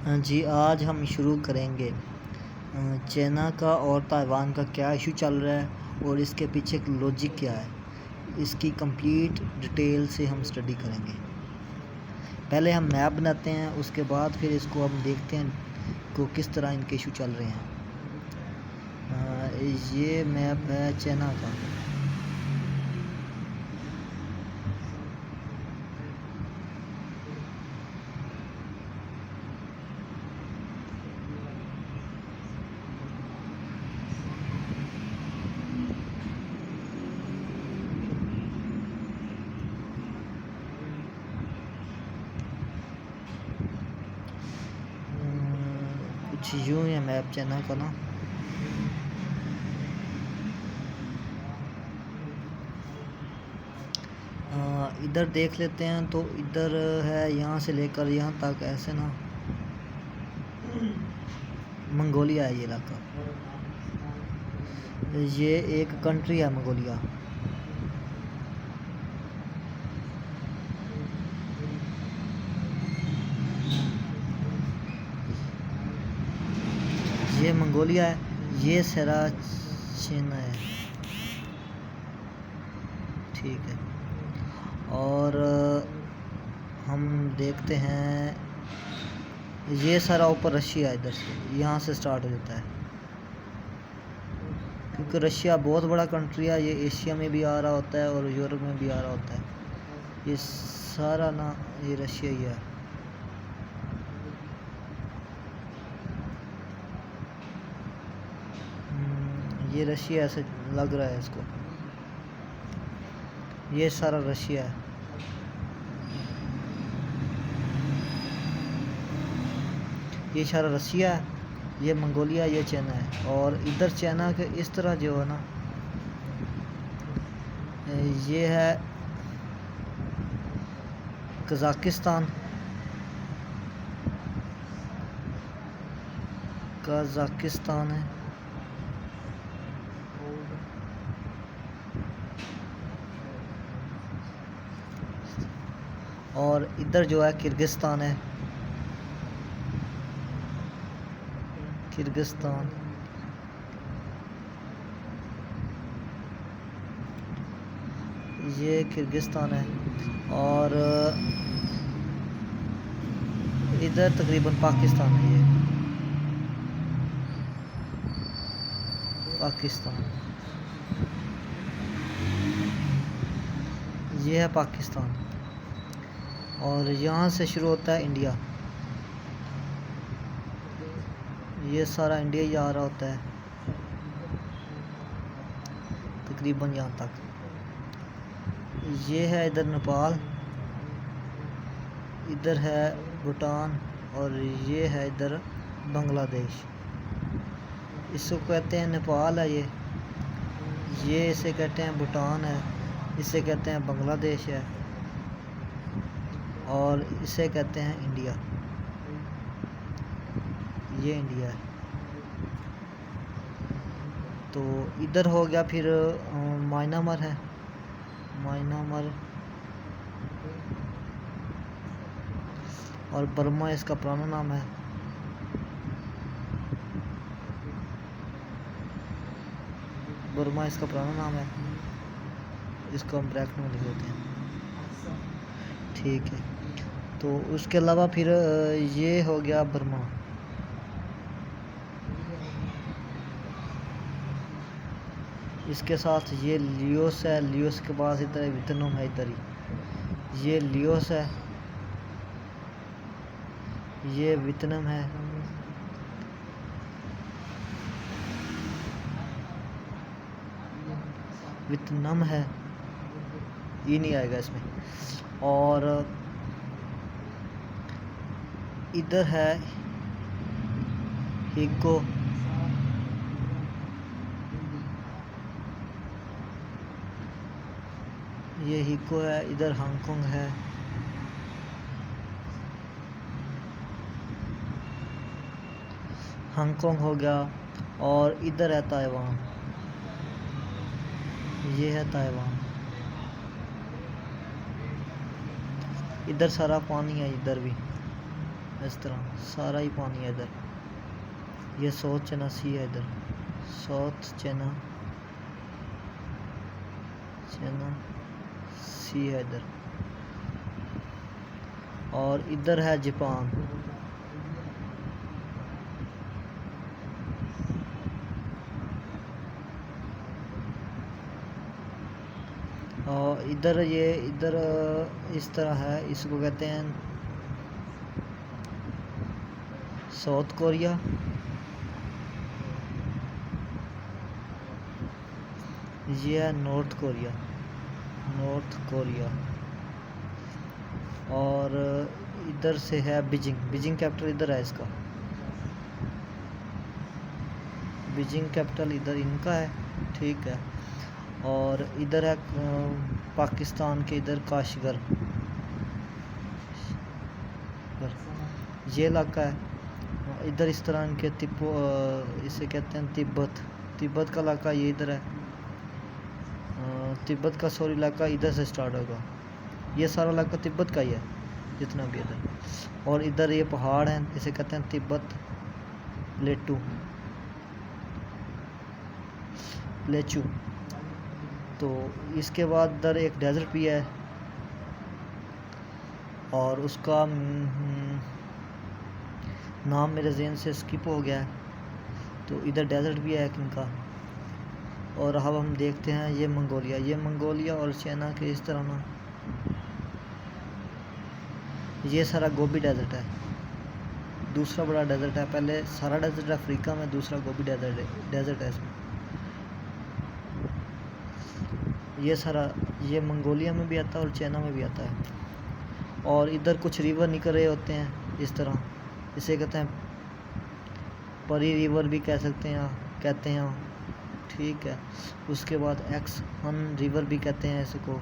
जी, आज हम शुरू करेंगे चाइना का और ताइवान का क्या इशू चल रहा है और इसके पीछे का लॉजिक क्या है। इसकी कंप्लीट डिटेल से हम स्टडी करेंगे। पहले हम मैप बनाते हैं, उसके बाद फिर इसको हम देखते हैं को किस तरह इनके इशू चल रहे हैं। ये मैप है चाइना का। कुछ यूँ है मैप चाइना का ना। इधर देख लेते हैं तो इधर है, यहाँ से लेकर यहाँ तक ऐसे ना मंगोलिया है ये इलाका। ये एक कंट्री है मंगोलिया। ये मंगोलिया है, ये सिराचिन है, ठीक है। और हम देखते हैं ये सारा ऊपर रशिया, इधर से यहाँ से स्टार्ट हो जाता है क्योंकि रशिया बहुत बड़ा कंट्री है। ये एशिया में भी आ रहा होता है और यूरोप में भी आ रहा होता है। ये सारा ना ये रशिया ही है। ये रशिया ऐसे लग रहा है इसको। ये सारा रशिया है। ये सारा रशिया है, ये मंगोलिया, ये चाइना है। और इधर चाइना के इस तरह जो है ना, ये है कज़ाकिस्तान। कज़ाकिस्तान है। और इधर जो है किर्गिस्तान है, किर्गिस्तान। ये किर्गिस्तान है। और इधर तकरीबन पाकिस्तान है। ये पाकिस्तान, ये है पाकिस्तान। और यहाँ से शुरू होता है इंडिया। ये सारा इंडिया ही आ रहा होता है तकरीबन यहाँ तक। ये है इधर नेपाल, इधर है भूटान और ये है इधर बांग्लादेश। इसको कहते हैं नेपाल है ये इसे कहते हैं भूटान है, इसे कहते हैं बांग्लादेश है और इसे कहते हैं इंडिया। ये इंडिया है। तो इधर हो गया फिर म्यांमार है, म्यांमार। और बर्मा इसका पुराना नाम है। बर्मा इसका पुराना नाम है। इसको हम ब्रैकेट में लिख देते हैं, ठीक है। तो उसके अलावा फिर ये हो गया बर्मा। इसके साथ ये लियोस है, लियोस के पास इधर वियतनाम है, इधर ही ये लियोस है, ये वियतनाम है। वियतनाम है, ये नहीं आएगा इसमें। और इधर है हिको, ये हिको है। इधर हांगकांग है। हांगकांग हो गया। और इधर है ताइवान, ये है ताइवान। इधर सारा पानी है, इधर भी। इस तरह सारा ही पानी है इधर। ये साउथ चाइना सी है इधर, साउथ चाइना सी है इधर। और इधर है जापान। और इधर इस तरह है, इसको कहते हैं साउथ कोरिया। ये है नॉर्थ कोरिया। और इधर से है बीजिंग कैपिटल इधर है इसका। बीजिंग कैपिटल इधर इनका है, ठीक है। और इधर है पाकिस्तान के इधर काशगर, ये इलाका है। इधर इस तरह इनके इसे कहते हैं तिब्बत का इलाका ये इधर है। तिब्बत का सॉरी इलाका इधर से स्टार्ट होगा। ये सारा इलाका तिब्बत का ही है जितना भी इधर। और इधर ये पहाड़ हैं, इसे कहते हैं तिब्बत प्लेचू। तो इसके बाद इधर एक डेजर्ट भी है और उसका नाम मेरे ज़हन से स्किप हो गया है। तो इधर डेजर्ट भी है एक इनका। और अब हम देखते हैं ये मंगोलिया और चाइना के इस तरह ना, ये सारा गोबी डेजर्ट है, दूसरा बड़ा डेजर्ट है। पहले सारा डेजर्ट अफ्रीका में, दूसरा गोबी डेजर्ट है इसमें। ये सारा ये मंगोलिया में भी आता है और चाइना में भी आता है। और इधर कुछ रिवर निकल रहे होते हैं इस तरह, इसे कहते हैं परी रिवर भी कहते हैं, ठीक है। उसके बाद एक्सन रिवर भी कहते हैं इसको।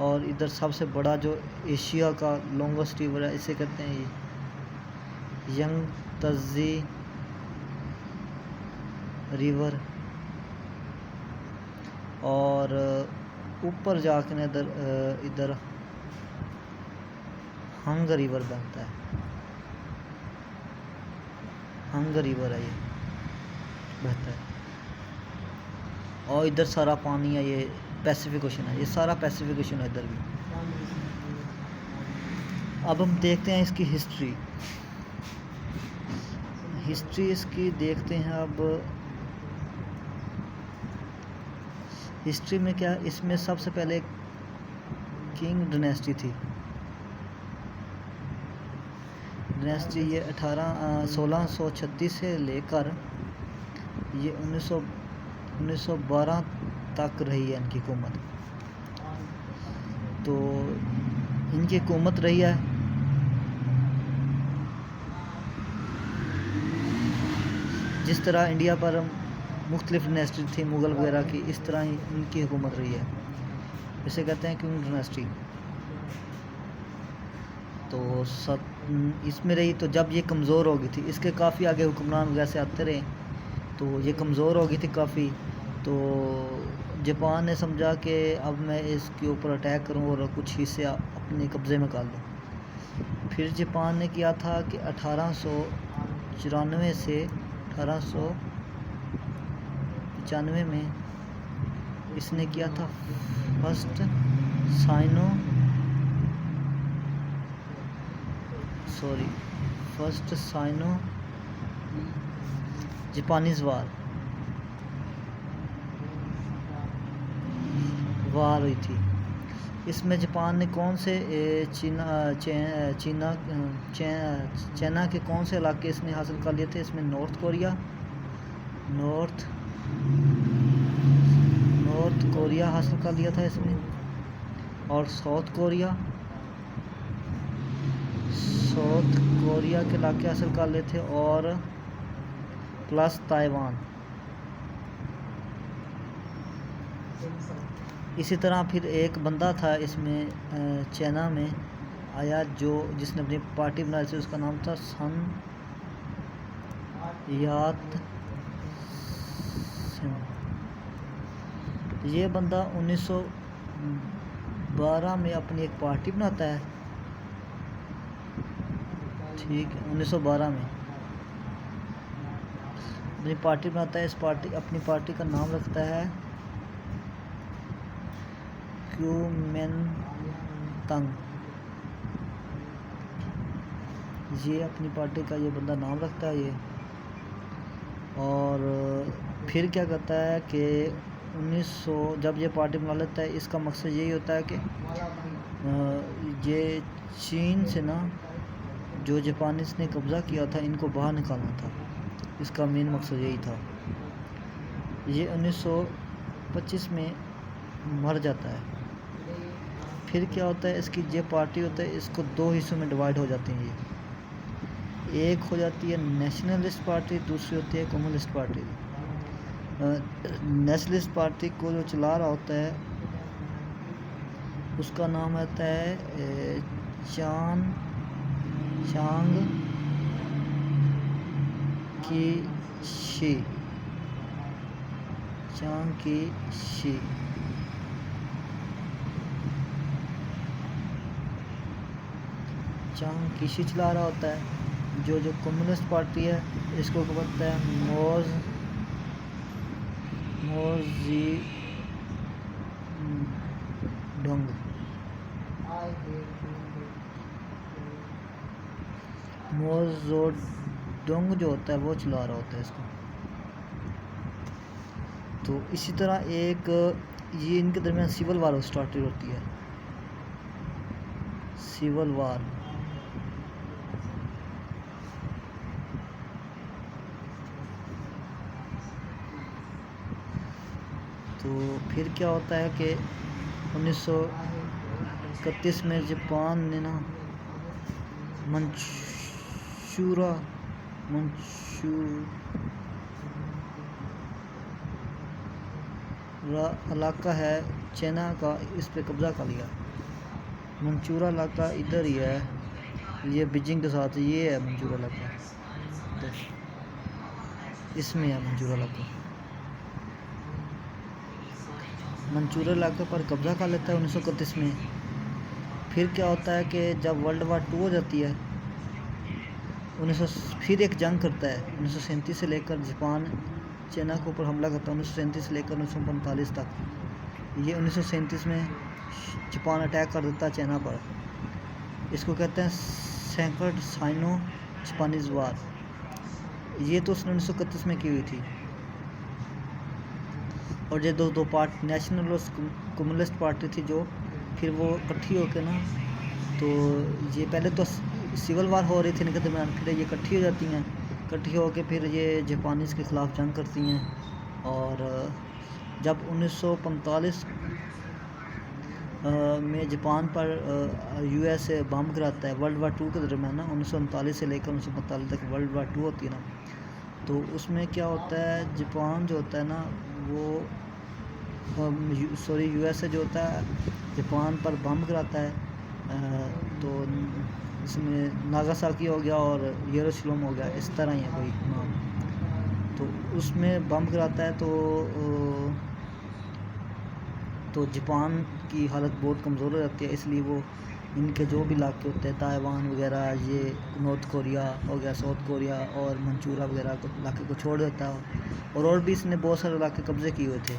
और इधर सबसे बड़ा जो एशिया का लॉन्गेस्ट रिवर है, इसे कहते हैं यंगत्ज़ी रिवर। और ऊपर जाकर इधर हंग रिवर बनता है, हंग रिवर है ये बहता है। और इधर सारा पानी है, ये पैसिफिक ओशन है, ये सारा पैसिफिक ओशन है इधर भी। अब हम देखते हैं इसकी हिस्ट्री इसकी देखते हैं। अब हिस्ट्री में क्या, इसमें सबसे पहले किंग डायनेस्टी थी। ये 1636 से लेकर ये 1912 तक रही है इनकी हुकूमत। तो इनकी हुकूमत रही है जिस तरह इंडिया पर मुख्तलिफ डायनेस्टी थी मुग़ल वगैरह की, इस तरह ही इनकी हुकूमत रही है। इसे कहते हैं किंग डायनेस्टी। तो इसमें रही। तो जब ये कमज़ोर हो गई थी, इसके काफ़ी आगे हुक्मरान वगैरह से आते रहे, तो ये कमज़ोर हो गई थी काफ़ी। तो जापान ने समझा कि अब मैं इसके ऊपर अटैक करूं और कुछ हिस्से अपने कब्ज़े में कर लूँ। फिर जापान ने किया था कि 1894 से 1895 में इसने किया था फर्स्ट साइनो जापानीज़ वार हुई थी। इसमें जापान ने कौन से चाइना के कौन से इलाके इसने हासिल कर लिए थे? इसमें नॉर्थ कोरिया हासिल कर लिया था इसमें, और साउथ कोरिया के इलाके हासिल कर लिए थे, और प्लस ताइवान। इसी तरह फिर एक बंदा था इसमें चाइना में आया जिसने अपनी पार्टी बनाई थी, उसका नाम था सन यात सेन। ये बंदा 1912 में अपनी एक पार्टी बनाता है ठीक है। 1912 में अपनी पार्टी बनाता है। अपनी पार्टी का नाम रखता है क्यूमिनतांग। ये अपनी पार्टी का ये बंदा नाम रखता है ये। और फिर क्या करता है कि 1900 जब ये पार्टी बना लेता है, इसका मकसद यही होता है कि ये चीन से ना जो जापानीज़ ने कब्ज़ा किया था इनको बाहर निकालना था। इसका मेन मकसद यही था। ये 1925 में मर जाता है। फिर क्या होता है, इसकी जो पार्टी होता है इसको दो हिस्सों में डिवाइड हो जाती है। ये एक हो जाती है नेशनलिस्ट पार्टी, दूसरी होती है कम्युनिस्ट पार्टी। नेशनलिस्ट पार्टी को जो चला रहा होता है उसका नाम रहता है चांग की शी। चांग की शी चला रहा होता है। जो कम्युनिस्ट पार्टी है इसको कहते हैं मोज़ोडोंग जो होता है वो चला रहा होता है इसको। तो इसी तरह एक ये इनके दरमियान सिविल वार स्टार्ट होती है। सिविल वार तो फिर क्या होता है कि 1931 में जापान ने ना मंचूरा इलाका है चाइना का, इस पे कब्ज़ा कर लिया। मंचूरा इलाका इधर ही है, ये बीजिंग के साथ ये है मंचूरा इलाका, तो इसमें है मंचूरा इलाका। मंचूरिया इलाके पर कब्ज़ा कर लेता है 1931 में। फिर क्या होता है कि जब वर्ल्ड वार 2 हो जाती है, फिर एक जंग करता है 1937 से लेकर। जापान चाइना के ऊपर हमला करता है 1937 से लेकर 1945 तक। ये 1937 में जापान अटैक कर देता है चाइना पर। इसको कहते हैं सेकंड साइनो जापानीज़ वार। ये तो उसने 1931 में की हुई थी। और ये दो पार्ट नेशनल और कम्युनिस्ट पार्टी थी जो फिर वो इकट्ठी होकर ना, तो ये पहले तो सिविल वार हो रही थी इनके दरमियान, फिर ये इकट्ठी हो जाती हैं। इकट्ठी होकर फिर ये जापानीज़ के ख़िलाफ़ जंग करती हैं। और जब 1945 में जापान पर यूएस बम गिराता है वर्ल्ड वार 2 के दरमियान ना, 1939 से लेकर 1945 तक वर्ल्ड वार 2 होती है ना, तो उसमें क्या होता है, जापान जो होता है ना वो यूएसए जो होता है जापान पर बम गिराता है। तो इसमें नागासाकी हो गया और हिरोशिमा हो गया, इस तरह ही है कोई नाम। तो उसमें बम गिराता है तो जापान की हालत बहुत कमज़ोर हो जाती है। इसलिए वो इनके जो भी इलाके होते हैं ताइवान वगैरह, ये नॉर्थ कोरिया हो गया, साउथ कोरिया और मंचूरिया वगैरह को इलाके को छोड़ देता है। और भी इसने बहुत सारे इलाके कब्ज़े किए हुए थे।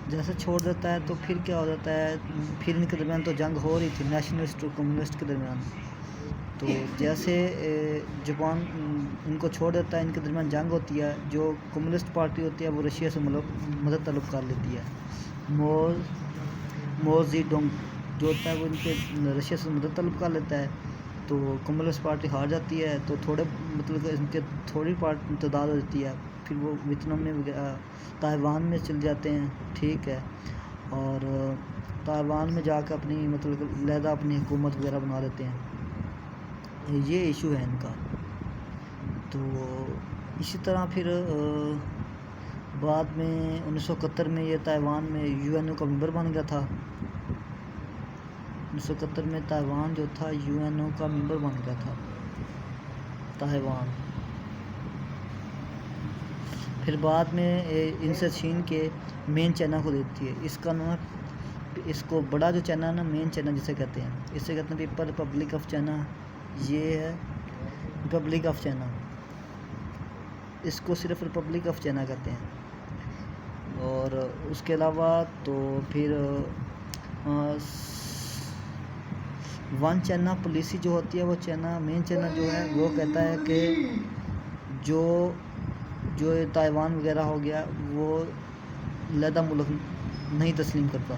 जैसे छोड़ देता है तो फिर क्या हो जाता है, फिर इनके दरमियान तो जंग हो रही थी नेशनलिस्ट और कम्युनिस्ट के दरमियान। तो जैसे जापान इनको छोड़ देता है, इनके दरमियान जंग होती है। जो कम्युनिस्ट पार्टी होती है वो रशिया से मदद तलब कर लेती है। मोज़ोडोंग जो होता है वो इनके रशिया से मदद तलब कर लेता है। तो कम्युनिस्ट पार्टी हार जाती है, तो थोड़े मतलब इनके थोड़ी तादाद हो जाती है। फिर वो वियतनाम में ताइवान में चले जाते हैं, ठीक है। और ताइवान में जाकर अपनी मतलब लहदा अपनी हुकूमत वगैरह बना लेते हैं। ये इशू है इनका। तो इसी तरह फिर बाद में 1971 में ये ताइवान में यूएनओ का मेंबर बन गया था। 1971 में ताइवान जो था यूएनओ का मेंबर बन गया था ताइवान। फिर बाद में इनसे छीन के मेन चाइना को देती है। इसका नाम, इसको बड़ा जो चाइना ना, मेन चाइना जिसे कहते हैं, इसे कहते हैं पीपल रिपब्लिक ऑफ चाइना ये है रिपब्लिक ऑफ चाइना, इसको सिर्फ रिपब्लिक ऑफ चाइना कहते हैं। और उसके अलावा तो फिर वन चाइना पॉलिसी जो होती है, वो चाइना मेन चाइना जो है वो कहता है कि जो जो ताइवान वगैरह हो गया वो लदा मुल्क नहीं तस्लीम करता।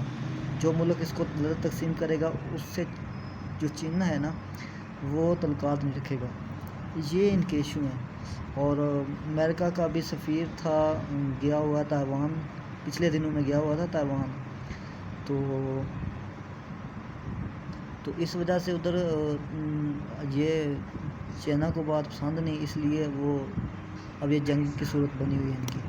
जो मुल्क इसको लदा तस्लीम करेगा उससे जो चीन है ना वो तल्लुकात नहीं रखेगा। ये इनके इशू हैं। और अमेरिका का भी सफ़ीर था, गया हुआ ताइवान, पिछले दिनों में गया हुआ था ताइवान। तो इस वजह से उधर ये चाइना को बात पसंद नहीं, इसलिए वो अब ये जंग की सूरत बनी हुई है इनकी।